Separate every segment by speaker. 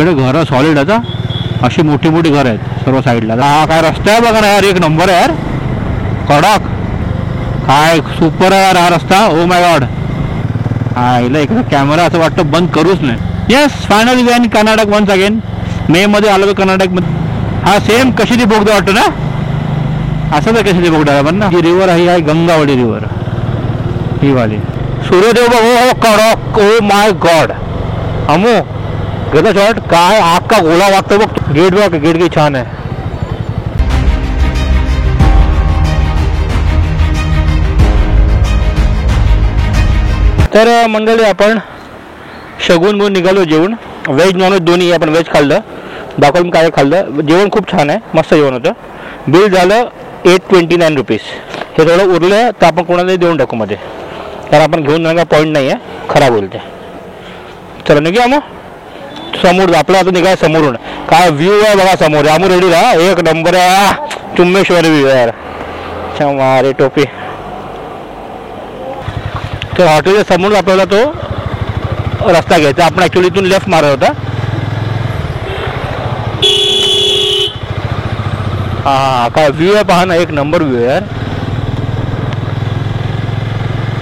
Speaker 1: इकडे घरं सॉलिड आता, अशी मोठी मोठी घरं आहेत सर्व साईडला. हा काय रस्ता आहे बघा ना यार, एक नंबर आहे यार, कडक. काय सुपर आहे यार हा रस्ता. Oh my god. हा इला इकडे कॅमेरा असं वाटतं बंद करूच नाही. Yes, finally we in Karnataka once again. मे मध्ये आलो कर्नाटकमध्ये. हा सेम कशी बोगदा वाटतो ना, असं तर कशी बोगदा पण ना. ही रिव्हर आहे गंगावडी रिव्हर, ही वाली. सूर्यदेव बघ, हो कडक. ओ माय गॉड. अमो घेतो शॉर्ट. काय आग का गोला वागतो बघ. गेट बघ, गेट की छान आहे. तर मंडळी आपण शगुन म्हणून निघालो जेवण. व्हेज नॉनव्हेज दोन्ही. आपण व्हेज खाल्लं, दाखवून काय खाल्लं. जेवण खूप छान आहे, मस्त जेवण होतं. बिल झालं 829 रुपीज. हे थोडं उरलं तर आपण कोणालाही देऊन टाकू मध्ये, कारण आपण घेऊन जाण्याचा पॉईंट नाही आहे, खराब होईल ते. चला निघूया मग. समोर आपलं आता निघाय समोरून. काय व्ह्यू आहे बघा समोर. आमू रेडी राहा, एक नंबर आहे. चुम्मेश्वर व्ह्यू यार. मारे टोपी. तर हॉटेलच्या समोर आपल्याला तो रस्ता घ्यायचा. आपण ॲक्च्युली इथून लेफ्ट मारत होता. हा काय व्ह्यू आहे पहा ना, एक नंबर व्ह्यू आहे यार.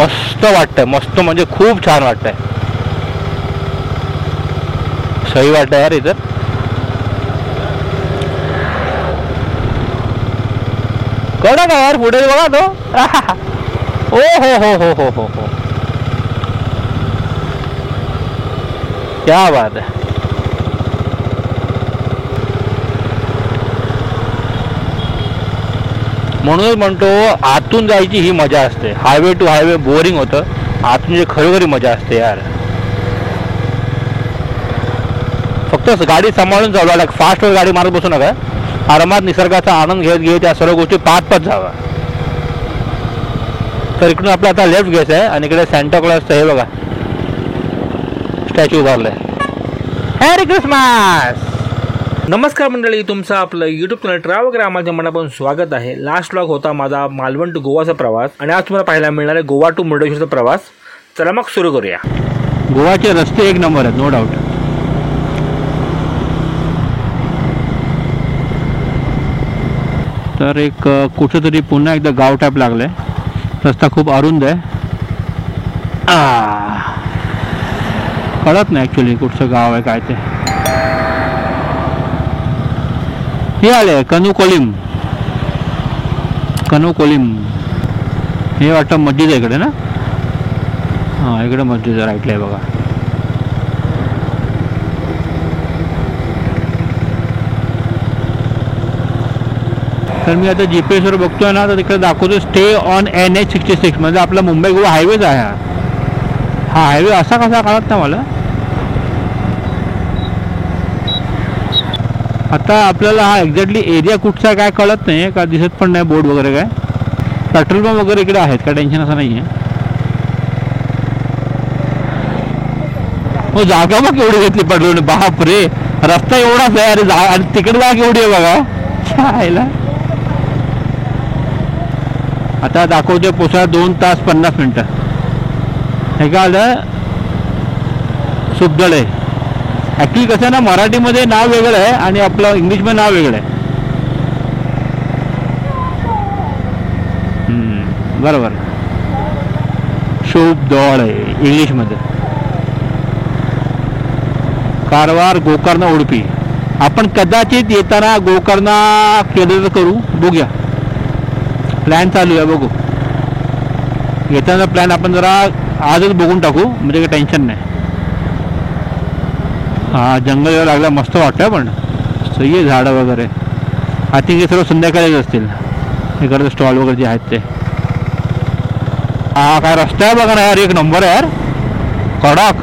Speaker 1: मस्त वाटतंय, मस्त म्हणजे खूप छान वाटतंय. सही वाटतंय यार इथं. कळलं का यार, पुढे बघा तो. ओ हो हो हो हो हो हो, क्या बात आहे. म्हणूनच म्हणतो आतून जायची ही मजा असते. हायवे टू हायवे बोरिंग होतं, आतून जे खरोखरी मजा असते यार. फक्त गाडी सांभाळून चालवा, फास्टवर गाडी मारत बसू नका. आरामात निसर्गाचा आनंद घेत घेत त्या सर्व गोष्टी पाहत जावा. तर इकडून आपलं आता लेफ्ट घ्यायचं आहे आणि इकडे सॅन्टा क्लॉजचं हे बघा स्टॅच्यू उभारलंय. Harry Christmas. नमस्कार मंडळी, तुमचं आपलं यूट्यूब चॅनल ट्रॅव्हल ग्रामाच्या मनापासून स्वागत आहे. लास्ट व्लॉग होता माझा मालवण टू गोवाचा प्रवास, आणि आज तुम्हाला पाहायला मिळणार आहे गोवा टू मुर्डेश्वरचा प्रवास. चला मग सुरू करूया. गोवाचे रस्ते एक नंबर आहेत, नो डाऊट. तर एक कुठेतरी पुन्हा एकदा गाव टाईप लागलंय. रस्ता खूप अरुंद आहे. कळत नाही ॲक्च्युली कुठचं गाव आहे काय ते. हे आले कनुकोलिम. कनुकोलिम हे वाटतं मस्जिद आहे इकडे ना. हां इकडे मस्जिद राईटला आहे बघा. तर मी आता GPS वर बघतोय ना, तर तिकडे दाखवतो स्टे ऑन NH66. म्हणजे आपला मुंबई गोवा हायवेच आहे हा. हायवे असा कसा कळत ना मला. आता आपल्याला हा एक्झॅक्टली एरिया कुठचा काय कळत नाही, का दिसत पण नाही बोर्ड वगैरे काय. पेट्रोल पंप वगैरे इकडे आहेत, काय टेन्शन असं नाही आहे. हो जागा मग केवढी घेतली पेट्रोल. बाप रे, रस्ता एवढाच आहे अरे. आणि तिकडे जागा केवढी आहे बघा. छायला आता दाखवतोय पोचा 2 तास 50 मिनटं. हे काय आलं सुखदळ आहे. ॲक्च्युली कसं आहे ना, मराठीमध्ये नाव वेगळं आहे आणि आपलं इंग्लिशमध्ये नाव वेगळं आहे. बरोबर, शुभदळ आहे इंग्लिशमध्ये. कारवार, गोकर्ण, उडुपी. आपण कदाचित येताना गोकर्ण केलं करू, बघूया. प्लॅन चालू आहे, बघू. येताना प्लॅन आपण जरा आजच बघून टाकू, म्हणजे काही टेन्शन नाही. हा जंगल यायला लागला, मस्त वाटतं. पण सही आहे झाडं वगैरे. आय थिंक हे सर्व संध्याकाळीच असतील इकडचे स्टॉल वगैरे जे आहेत ते. हा काय रस्ता आहे बघा ना यार, एक नंबर आहे यार, कडक.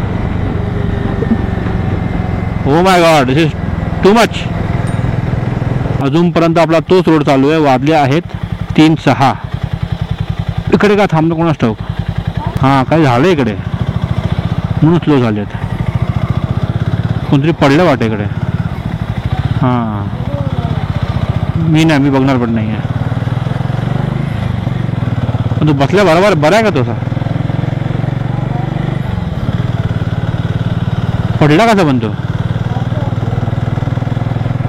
Speaker 1: ओ my God, this is too much. अजूनपर्यंत आपला तोच रोड चालू आहे. वाजले आहेत 3:06. इकडे का थांबलं कोणास ठाऊक. हां काय झालं इकडे म्हणून स्लो झाले आहेत. कोणतरी पडलं वाटतं इकडे. हां मी बघणार पण नाही आहे. पण तू बसल्या बरोबर बरं आहे का तसा. पडला कसा पण तो.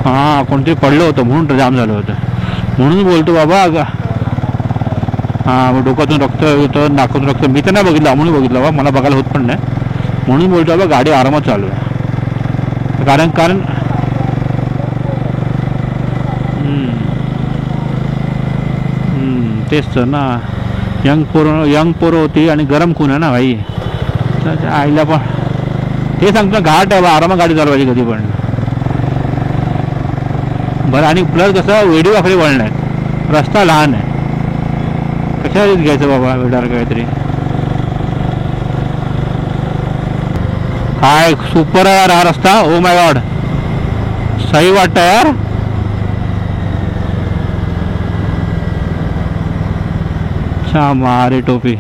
Speaker 1: हां कोणतरी पडलं होतं म्हणून जाम झालं होतं, म्हणून बोलतो बाबा. हां मग डोक्यातून रक्त होतं, नाकातून रक्त. मी तर नाही बघितलं, म्हणून बघितलं बाबा, मला बघायला होत पण नाही, म्हणून बोलतो बाबा गाडी आरामात चालू आहे. कारण कारण तेच तर ना, यंग पोरं होती आणि गरम खून आहे ना भाई. तर आईला पण ते सांगतो घाट आहे बा, आरामात गाडी चालवायची कधी पण. बरं आणि प्लस कसं वेडी वाकडी वळण आहेत, रस्ता लहान आहे, कशाला घ्यायचं बाबा वेडार काहीतरी. काय सुपर आहे यार हा रस्ता, ओ माय गॉड, सही वाटतं यार. अच्छा मारे टोपी.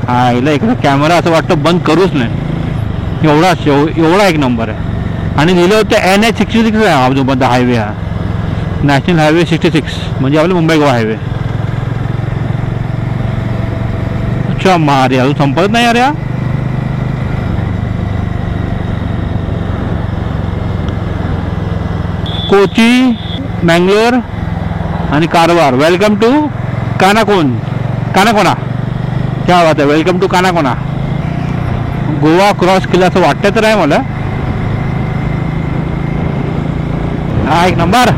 Speaker 1: हा हिला इकडे कॅमेरा असं वाटतं बंद करूच नाही, एवढा एक नंबर आहे. आणि लिहिलं होतं NH66 आहे हा जो बंद हायवे, हा नॅशनल हायवे 66, म्हणजे आपलं मुंबई गोवा हायवे. अच्छा मारे अजून संपत नाही यार या. कोची, मँगलोर आणि कारवार. Welcome to Canacona. क्या बात आहे, welcome to Canacona. Goa cross केला असं वाटतं तर आहे मला. हा एक नंबर.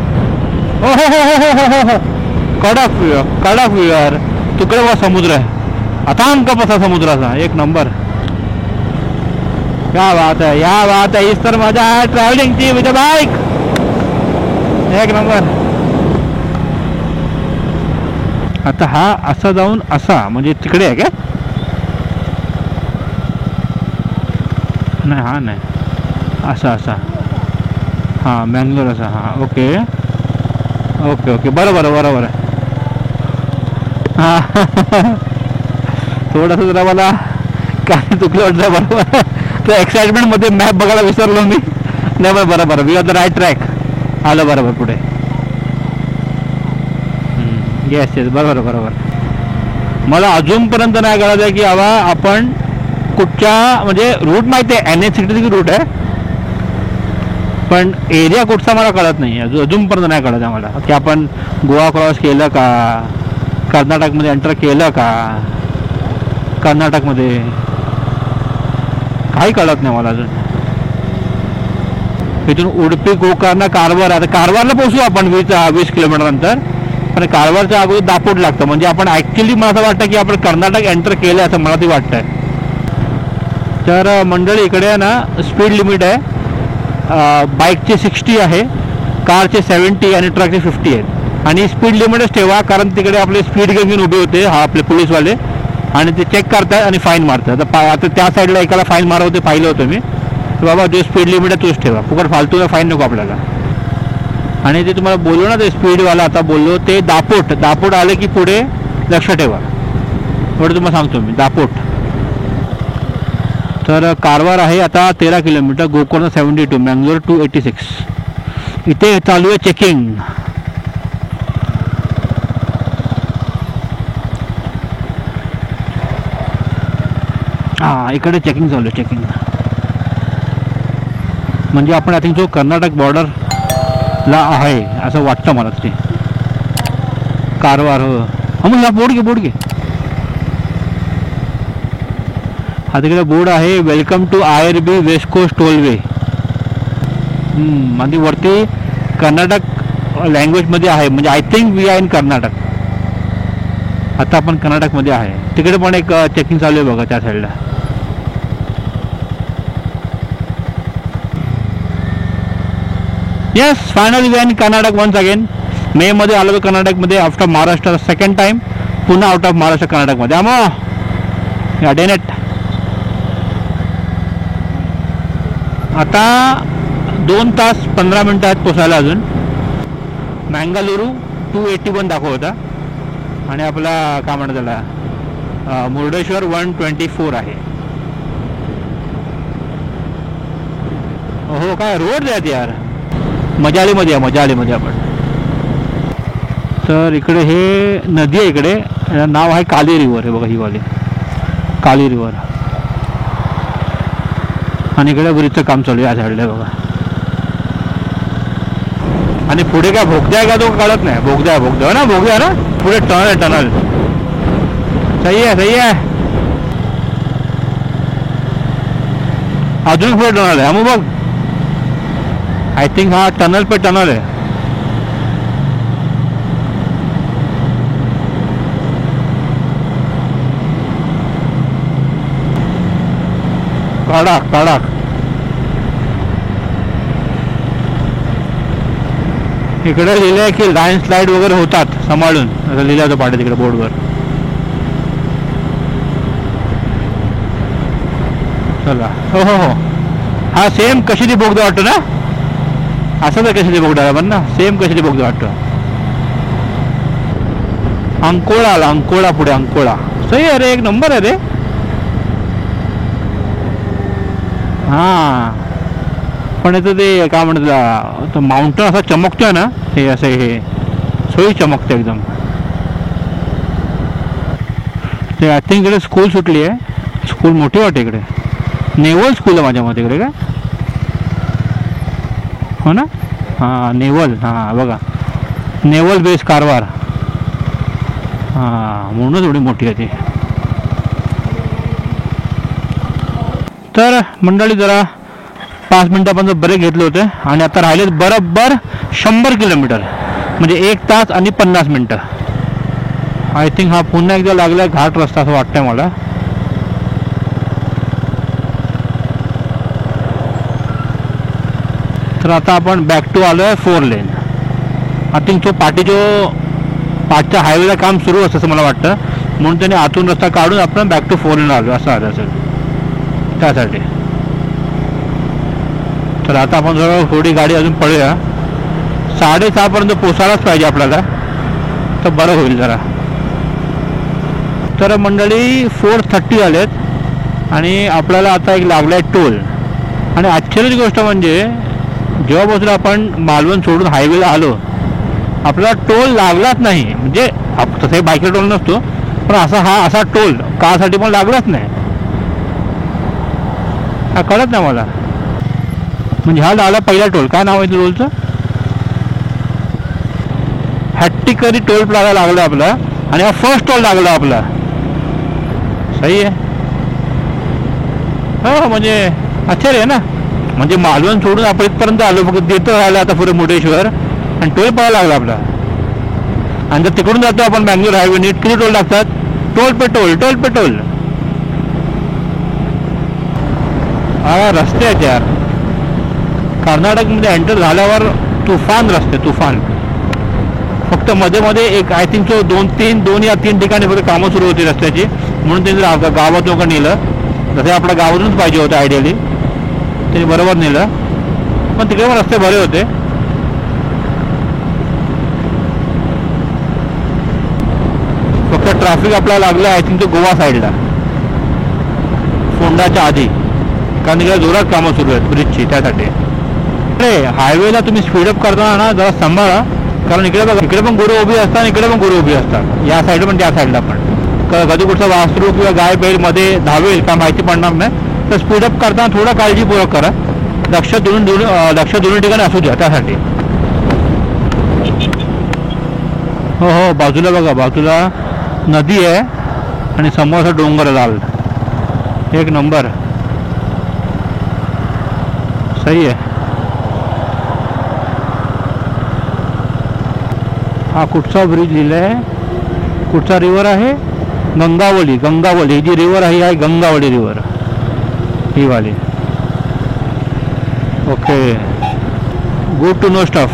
Speaker 1: हो हो हो हो हो हो, कडक व्ह्यूअर. तिकडे बघा समुद्र आहे, अथांग कसा समुद्राचा, एक नंबर. क्या बात है, या बात है. इस तर मजा आहे ट्रॅव्हलिंगची विथ बाईक, एक नंबर. आता हा असा जाऊन असा म्हणजे तिकडे आहे काय? नाही हा नाही, असा असा. हां मँगलोर असा. हां ओके ओके ओके, बरोबर. हां थोडंसं जरा मला काय चुकलं वाटलं, बरोबर. तर एक्साइटमेंटमध्ये मॅप बघायला विसरलो मी. नाही बरोबर, we are the right track. आलं बरोबर पुढे. येस बरोबर. मला अजूनपर्यंत नाही कळत आहे की बाबा आपण कुठच्या, म्हणजे रूट माहिती आहे NH66 रूट आहे, पण एरिया कुठचा मला कळत नाही अजूनपर्यंत नाही कळत आहे मला की आपण गोवा क्रॉस केलं का, कर्नाटकमध्ये एंटर केलं का, कर्नाटकमध्ये काही कळत नाही मला अजून. इथून उडपी गोकर्ण कारवार. आता कारवारला पोहोचू आपण 20 किलोमीटर नंतर, पण कारवारच्या अगोदर दापोट लागतं. म्हणजे आपण ॲक्च्युली मला असं वाटतं की आपण कर्नाटक एंटर केलं असं मला ते वाटतं आहे. तर मंडळी इकडे आहे ना स्पीड लिमिट आहे, बाईकचे 60 आहे, कारचे 70 आणि ट्रकचे 50 आहेत. आणि स्पीड लिमिटच ठेवा, कारण तिकडे आपले स्पीड गेम घेऊन उभे होते हा आपले पोलीसवाले, आणि ते चेक करतात आणि फाईन मारतात. आता त्या साईडला एकाला फाईन मारत होते, पाहिलं होतं मी. बाबा जे स्पीड लिमिट आहे तोच ठेवा, फुकट फालतू फाईन नको आपल्याला. आणि ते तुम्हाला बोललो ना ते स्पीडवाला, आता बोललो ते दापोट आलं की पुढे लक्ष ठेवा, एवढं तुम्हाला सांगतो मी. दापोट. तर कारवार आहे आता 13 किलोमीटर, गोकर्ण 72, मँगलोर 286. इथे चालू आहे चेकिंग. हां इकडे चेकिंग चालू आहे, चेकिंग. म्हणजे आपण आय थिंक जो कर्नाटक बॉर्डरला आहे असं वाटतं मला ते. कारवार. हो मग हा बोर्ड घे. हा तिकडे बोर्ड आहे, welcome to IRB west coast tollway. आणि वरती कर्नाटक लँग्वेजमध्ये आहे, म्हणजे I think we are in Karnataka. आता आपण कर्नाटकमध्ये आहे. तिकडे पण एक चेकिंग चालू आहे बघा त्या साईडला. Yes finally we are in Karnataka once again. मे मध्ये आलो कर्नाटकमध्ये आफ्टर महाराष्ट्र सेकंड टाइम. पुन्हा आउट ऑफ महाराष्ट्र कर्नाटकमध्ये. या डेनेट. आता 2 तास 15 मिनटं आहेत पोचायला अजून. मँगलुरू 281 दाखवता आणि आपला काय म्हणतात त्याला मुर्डेश्वर 124 आहे. हो काय रोड आहेत यार. मजालीमध्ये आपण. तर इकडे हे नदी आहे, इकडे नाव आहे काली रिव्हर. हे बघा ही वाली काली रिव्हर. आणि इकडे ब्रिजचं काम चालू आहे या साईडला बघा. आणि पुढे काय भोगदा आहे का तो कळत नाही. भोगदा आहे भोगदा ना भोगदा ना पुढे टनल आहे टनल. सही आहे सही आहे. अजून पुढे टनल आहे मग बघ. आय थिंक हा टनल पे टनल आहे. कडक कडक. इकडे लिहिलं आहे की लँडस्लाईड वगैरे होतात सांभाळून असं लिहिलं होतं पाठी तिकडे बोर्डवर. चला हो हो हो हा सेम कशी बोगदा वाटतो ना. असं तर कशी बोगदा पण ना सेम कशी बोगदा वाटतो. अंकोळा आला अंकोळा पुढे अंकोळा. सही आहे रे एक नंबर आहे रे. हां पण याचं ते काय म्हणतात माउंटन असा चमकतोय ना हे असं हे सोयी चमकतं एकदम. ते आय थिंक इकडे स्कूल सुटली आहे. स्कूल मोठी वाटते इकडे. नेवल स्कूल आहे माझ्या मते इकडे काय हो ना. हां नेवल हां बघा नेवल बेस कारवार. हां म्हणूनच एवढी मोठी आहे ती. तर मंडळी जरा 5 मिनिटापर्यंत ब्रेक घेतले होते आणि आता राहिलेत बरोबर 100 किलोमीटर म्हणजे 1 तास आणि 50 मिनटं. आय थिंक हा पुन्हा एकदा लागला घाट रस्ता असं वाटतंय मला. तर आता आपण बॅक टू आलो आहे 4 लेन. आय थिंक तो पाठच्या हायवेला काम सुरू असतं असं मला वाटतं म्हणून त्याने आतून रस्ता काढून आपण बॅक टू 4 लेन आलो असं आलं असेल त्यासाठी. तर आता आपण जरा थोडी गाडी अजून पळूया. 6:30 पर्यंत पोचायलाच पाहिजे आपल्याला तर बरं होईल जरा. तर मंडळी 4:30 आलेत आणि आपल्याला आता एक लागला आहे टोल. आणि आश्चर्याची गोष्ट म्हणजे जेव्हापासून आपण मालवण सोडून हायवेला आलो आपल्याला टोल लागलाच नाही. म्हणजे तसंही बाईकला टोल नसतो पण असा टोल कारसाठी पण लागलाच नाही. हा कळत नाही मला. म्हणजे हा लागला पहिला टोल. काय नाव आहे टोलचं. हॅट्टिकरी टोल प्लाझा लागला आपला आणि हा फर्स्ट टोल लागला आपला. सही आहे हो म्हणजे आश्चर्य आहे ना. म्हणजे मालवण सोडून आपण इथपर्यंत आलो फक्त देतो राहिलं आता पुढे मुर्डेश्वर आणि टोल पळायला लागला आपला. आणि जर तिकडून जातो आपण बँगलोर हायवे नीट किती टोल लागतात. टोल पे टोल. हा रस्ते आहेत यार. कर्नाटकमध्ये एंटर झाल्यावर तुफान रस्ते तुफान. फक्त मध्ये मध्ये एक आय थिंक तो 2 या 3 ठिकाणी फक्त कामं सुरू होती रस्त्याची म्हणून त्यांनी गावात लोक नेलं. जसे आपल्या गावातूनच पाहिजे होतं आयडियली त्यांनी बरोबर नेलं पण तिकडे पण रस्ते बरे होते. फक्त ट्रॅफिक आपल्याला लागलं आय थिंक तो गोवा साईडला फोंडाच्या आधी कारण इकडे जोरात कामं सुरू आहेत ब्रिजची त्यासाठी. अरे हायवेला तुम्ही स्पीडअप करताना ना जरा सांभाळा कारण इकडे बघा इकडे पण गुरु उभी असतात इकडे पण गुरु उभी असतात. या साईड पण त्या साईडला पण कधी कुठचं वासरू किंवा गाय बैल मध्ये धावेल का माहिती पडणार नाही. तर स्पीडअप करताना थोडं काळजीपूर्वक करा. लक्ष दोन्ही ठिकाणी असू द्या त्यासाठी. हो हो बाजूला बघा बाजूला नदी आहे आणि समोरचा डोंगर लाल एक नंबर. सही आहे. हा कुठचा ब्रिज लिहिलाय कुठचा रिव्हर आहे. गंगावली ही जी रिव्हर आहे गंगावली रिव्हर ही वाली. Okay good to know stuff.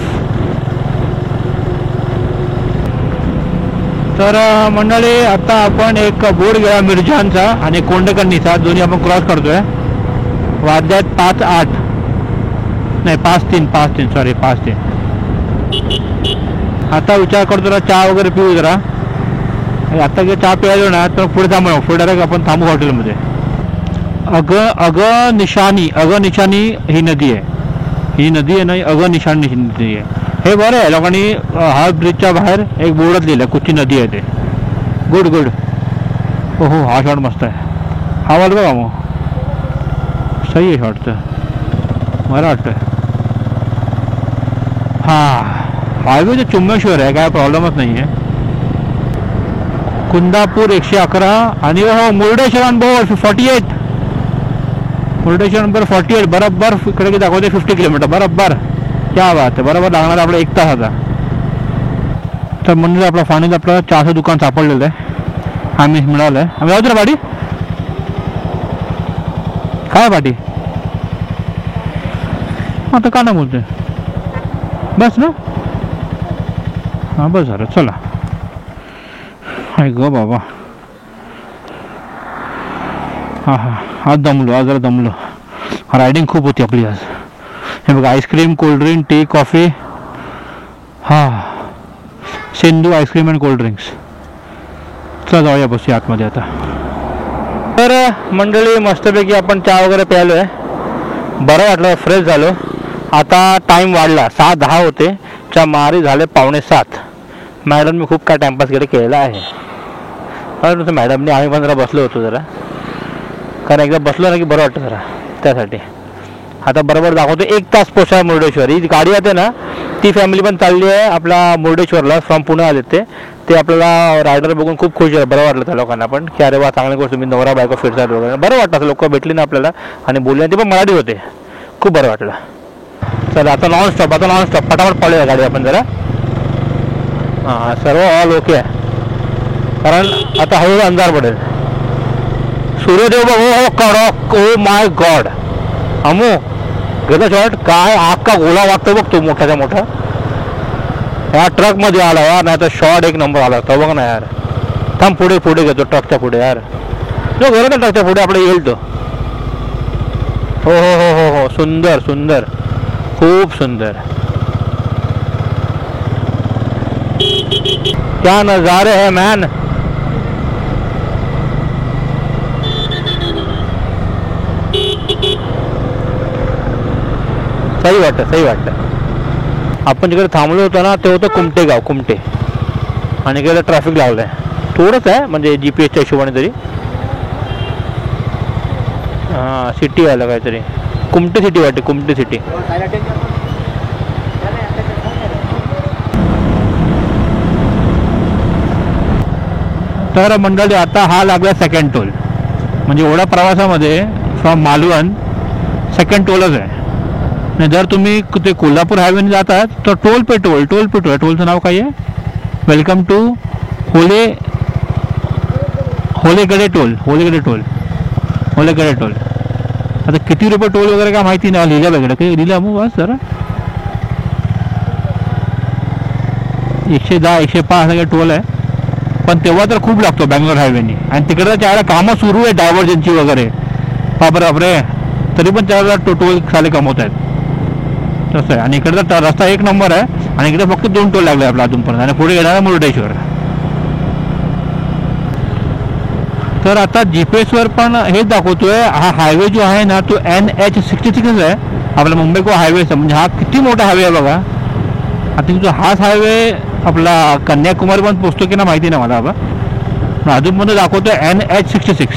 Speaker 1: तर मंडळी आता आपण एक बोर्ड गेला मिरजांचा आणि कोंडकर्णीचा दोन्ही आपण क्रॉस करतोय. वाद्यात 5:08 नाही 5:03 सॉरी 5:03. आता विचार करतो जरा चहा वगैरे पिऊ जरा. आता जर चहा प्यायलो ना तर पुढे थांबू पुढे डायरेक्ट आपण थांबू हॉटेलमध्ये. अगनिशानी ही नदी आहे. ही नदी आहे ना अगनिशानी नदी आहे. हे बरं आहे लोकांनी हा ब्रिजच्या बाहेर एक बोर्डच लिहिलं कुठची नदी आहे ते. गुड हो हा शॉट मस्त आहे. हा वाला बघा मग सही आहे शॉर्ट तर मला वाटतं. हां हायवे तर चुम्मेश्वर आहे, काय प्रॉब्लेमच नाही आहे. कुंदापूर 111 आणि हो मुर्डेश्वर बोर्ड 48. मुर्डेश्वर नंबर 48 बरोबर इकडे दाखवते 50 किलोमीटर बरोबर. क्या बात आहे, बरोबर लागणार आपला 1 तास आता. तर म्हणजे आपला फायनल आपलं चहाचं दुकान सापडलेलं आहे, आम्ही मिळालं आहे. आम्ही जाऊ ना पाटी, काय पाटी आता का नाही बोलते बस ना. हां बस झालं चला. आहे ग बाबा. हां हां आज दमलो, आज जरा दमलो. रायडिंग खूप होती आपली आज. हे बघा आईस्क्रीम कोल्ड्रिंक टी कॉफी. हां सिंधू आईस्क्रीम अँड कोल्ड्रिंक्स. चला जाऊया बसूया आतमध्ये आता. तर मंडळी मस्तपैकी आपण चहा वगैरे प्यायलो आहे, बरं वाटलं, फ्रेश झालो. आता टाईम वाढला, 6:10 होते, च्या मारी झाले 6:45. मॅडम मी खूप काय टाईमपास केलेला आहे. तुमचं मॅडमने आम्ही पण जरा बसलो होतो जरा, कारण एकदा बसलो ना की बरं वाटतं जरा, त्यासाठी. आता बरोबर दाखवतो 1 तास पोचा मुर्डेश्वर. ही गाडी येते ना ती फॅमिली पण चालली आहे आपला मुर्डेश्वरला, फ्रॉम पुणे आले ते आपल्याला रायडर बघून खूप खुश झालं. बरं वाटलं त्या लोकांना पण की अरे वा चांगली गोष्ट, तुम्ही नवरा बायको फिरतात वगैरे, बरं वाटतं असं. लोक भेटली ना आपल्याला आणि बोलले, ते पण मराठी होते, खूप बरं वाटलं. चला आता नॉनस्टॉप फटाफट पळूया गाडी आपण जरा. हां सर्व ऑल ओके आहे, कारण आता हळूहळू अंधार पडेल. सूर्यदेव बघ, हो कडक, ओ माय गॉड. अमू घेतो शॉर्ट, काय आग का गोला वागतो बघ तो मोठाच्या मोठा. या ट्रकमध्ये आला यार, नाही तर शॉर्ट एक नंबर आला तो बघ ना यार. थांब पुढे घेतो ट्रकच्या पुढे यार, जो घर ना ट्रकच्या पुढे आपलं येईल तो. हो हो हो हो हो सुंदर सुंदर, खूप सुंदर. क्या नजारे है मॅन. सही वाटतं. आपण जिकडे थांबलो होतो ना ते होतं कुमटे गाव, कुमटे. आणि इकडे ट्रॅफिक लावलं आहे थोडंच आहे, म्हणजे GPS हिशोबाने तरी. हां सिटी आलं काहीतरी, कुमटे सिटी वाटते, कुमटे सिटी. तर मंडळी आता हा लागला सेकंड टोल, म्हणजे एवढ्या प्रवासामध्ये फ्रॉम मालवण सेकंड टोलच आहे. नाही जर तुम्ही ते कोल्हापूर हायवेने जातात तर टोल पे टोल. टोलचं नाव काय आहे, वेलकम टू होलेगडे टोल. आता किती रुपये टोल वगैरे काय माहिती नाही, लिहिलं वगैरे काही लिहिलं मग बस जरा. 110 105 सगळे टोल आहे, पण तेव्हा तर खूप लागतो बँगलोर हायवेने. आणि तिकडे त्यावेळेला कामं सुरू आहे डायव्हर्जनची वगैरे, बापरे, तरी पण त्यावेळेला टोल खाली कमवत आहेत, तसं आहे. आणि इकडे तर रस्ता 1 नंबर आहे, आणि इकडे फक्त 2 टोल लागले आपला अजूनपर्यंत, आणि पुढे येणार मुर्डेश्वर. तर आता GPS पण हेच दाखवतोय, हा हायवे जो आहे ना तो NH66 आहे आपला मुंबई गोवा हायवेचा. म्हणजे हा किती मोठा हायवे आहे बघा. आता तुमचा हाच हायवे आपला कन्याकुमारी पण पोचतो की ना माहिती नाही मला, पण अजूनपर्यंत दाखवतोय NH66.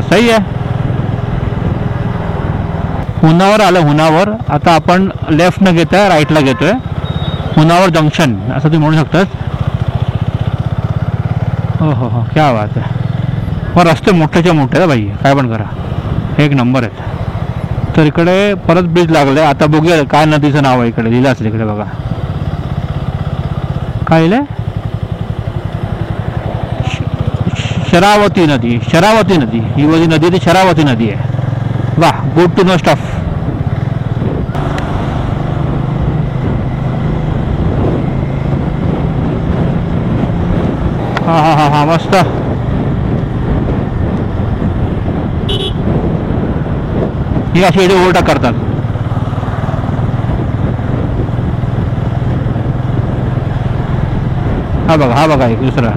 Speaker 1: सही आहे. हुनावर आलं, हुनावर. आता आपण लेफ्ट न घेतोय, राईटला घेतोय. हुनावर जंक्शन असं तुम्ही म्हणू शकतात. हो हो हो क्या बात आहे. मग रस्ते मोठ्याच्या मोठे आहे बाई, काय पण करा, 1 नंबर आहेत. तर इकडे परत ब्रिज लागले. आता बघूया काय नदीचं नाव आहे इकडे, लिहिलं असेल इकडे बघा. काय लिहिलं, शरावती नदी. ही वाली नदी ती शरावती नदी आहे. वाह, गुड टू नो स्टफ. हा मस्त. ही अशी एवढी ओव्हरटेक करतात. हा बघा एक दुसरा.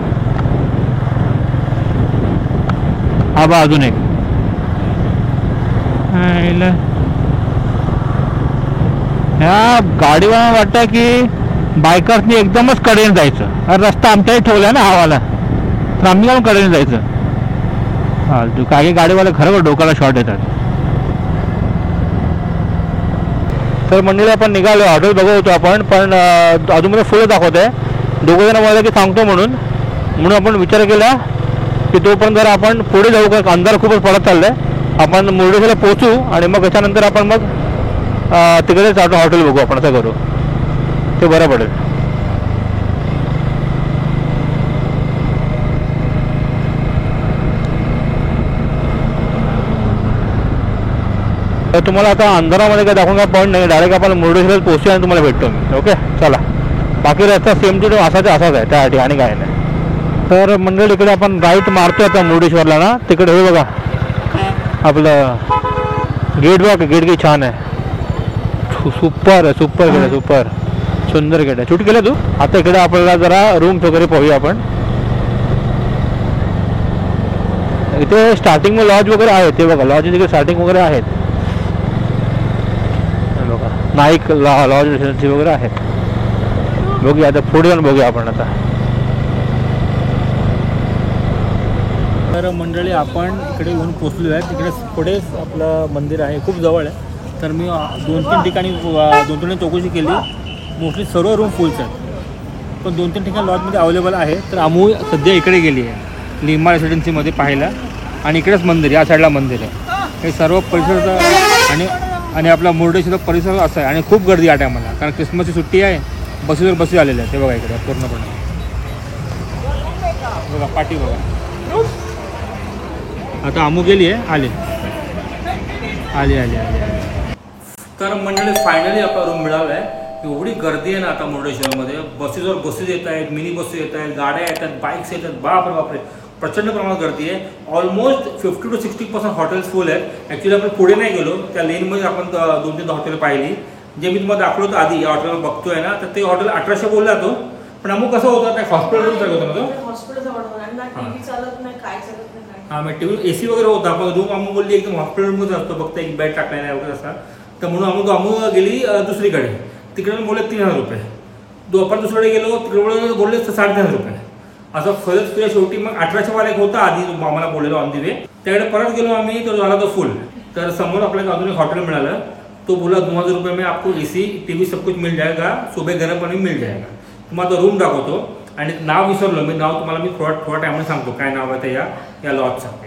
Speaker 1: हा बघा अजून एक. ह्या गाडीवर वाटतं की बायकर्सनी एकदमच कडेने जायचं. अरे रस्ता आमच्याही ठेवला ना हावाला, तर आम्ही जाऊन कडेने जायचं. काय गाडीवाले खरं डोक्याला शॉर्ट येतात. तर मंडळी आपण निघालो, हॉटेल बघत होतो आपण, पण अजून मला फुलं दाखवत आहे. दोघंजणं मला की सांगतो म्हणून आपण विचार केला की तोपर्यंत जरा आपण पुढे जाऊ, का अंधार खूपच पडत चाललं आहे. आपण मुर्डेश्वरला पोहोचू आणि मग त्याच्यानंतर आपण मग तिकडेच हॉटेल बघू, आपण असं करू, ते बरं पडेल. तर तुम्हाला आता अंधारामध्ये काय दाखवून काय पॉईंट नाही, डायरेक्ट आपण मुर्डेश्वरात पोहोचू आणि तुम्हाला भेटतो मी. ओके चला, बाकी रस्ता सेम टू असाच आहे त्यासाठी आणि काय नाही. तर मंडळी इकडे आपण राईट मारतो आता मुर्डेश्वरला ना, तिकडे हे बघा आपलं गेट बघा, गेट काही छान आहे, सुपर आहे, सुपर गेट आहे, सुपर सुंदर गेट आहे. शूट केलं तू. आता इकडे आपल्याला जरा रूम्स वगैरे पाहूया आपण. इथे स्टार्टिंग लॉज वगैरे आहेत, ते बघा लॉज तिकडे स्टार्टिंग वगैरे आहेत बघा, नाईक लॉज रेसिडेन्सी वगैरे आहेत. बघूया आता पुढे जाऊन बघूया आपण आता. तर मंडळी आपण इकडे येऊन पोचलेलो आहे. तिकडे पुढेच आपलं मंदिर आहे, खूप जवळ आहे. तर मी 2-3 ठिकाणी 2-3 चौकशी केली, मोस्टली सर्व रूम फुल्स आहेत, पण 2-3 ठिकाणी लॉजमध्ये अवेलेबल आहे. तर आम्ही सध्या इकडे गेली आहे लिमा रेसिडेन्सीमध्ये पाहायला, आणि इकडेच मंदिर, या साईडला मंदिर आहे. हे सर्व परिसर आणि आपला मुर्डेश्वर परिसर असा आहे, आणि खूप गर्दी आहे टायमाला, कारण क्रिसमसची सुट्टी आहे. बसेस आलेल्या आहेत, ते बघा इकडे पूर्णपणे बघा, पाठी बघा. आता आमू गेली आहे, आली. तर मंडळी फायनली आपला रूम मिळाला आहे. एवढी गर्दी आहे ना आता मुर्डेश्वरमध्ये, बसेस येत आहेत, मिनी बसेस येत आहेत, गाड्या येतात, बाईक्स येतात, बापरे प्रचंड प्रमाणात गर्दी आहे. ऑलमोस्ट 50 to 60% हॉटेल्स फुल आहेत. ॲक्च्युली आपण पुढे नाही गेलो, त्या लेनमध्ये आपण 2-3 हॉटेल पाहिली. जे मी तुम्हाला दाखवलं होतं आधी, या हॉटेलवर बघतोय ना, तर ते हॉटेल 1800 बोलला तो, पण अमुक कसं होतं, त्या हॉस्पिटलवरून चालत होतं हां, मग टी व्ही AC वगैरे होता, पण रूम आम्ही बोलली एकदम हॉस्पिटलमध्येच असतो, फक्त एक बेड टाकला नाही वगैरे असा. तर म्हणून आम्ही गेली दुसरीकडे, तिकडे बोलले 3000 रुपये. आपण दुसरीकडे गेलो, तिकडे बोलले 3500 रुपये. असं फरक तुझ्या शेवटी मग 1800 वाला एक होता आधी आम्हाला बोललेलो ऑन दी वे, त्याकडे परत गेलो आम्ही, तो झाला तो फुल. तर समोर आपल्याला अजून एक हॉटेल मिळालं, तो बोला 2000 रुपये में आपको AC TV सब कुछ मिल जाएगा, सुबह गर्म पाणी मिल जाएगा. तुम्हाला रूम दाखवतो, आणि नाव विसरलो मी, नाव तुम्हाला मी थोड्या टायमाने सांगतो काय नाव आहे त्या या लॉजचं.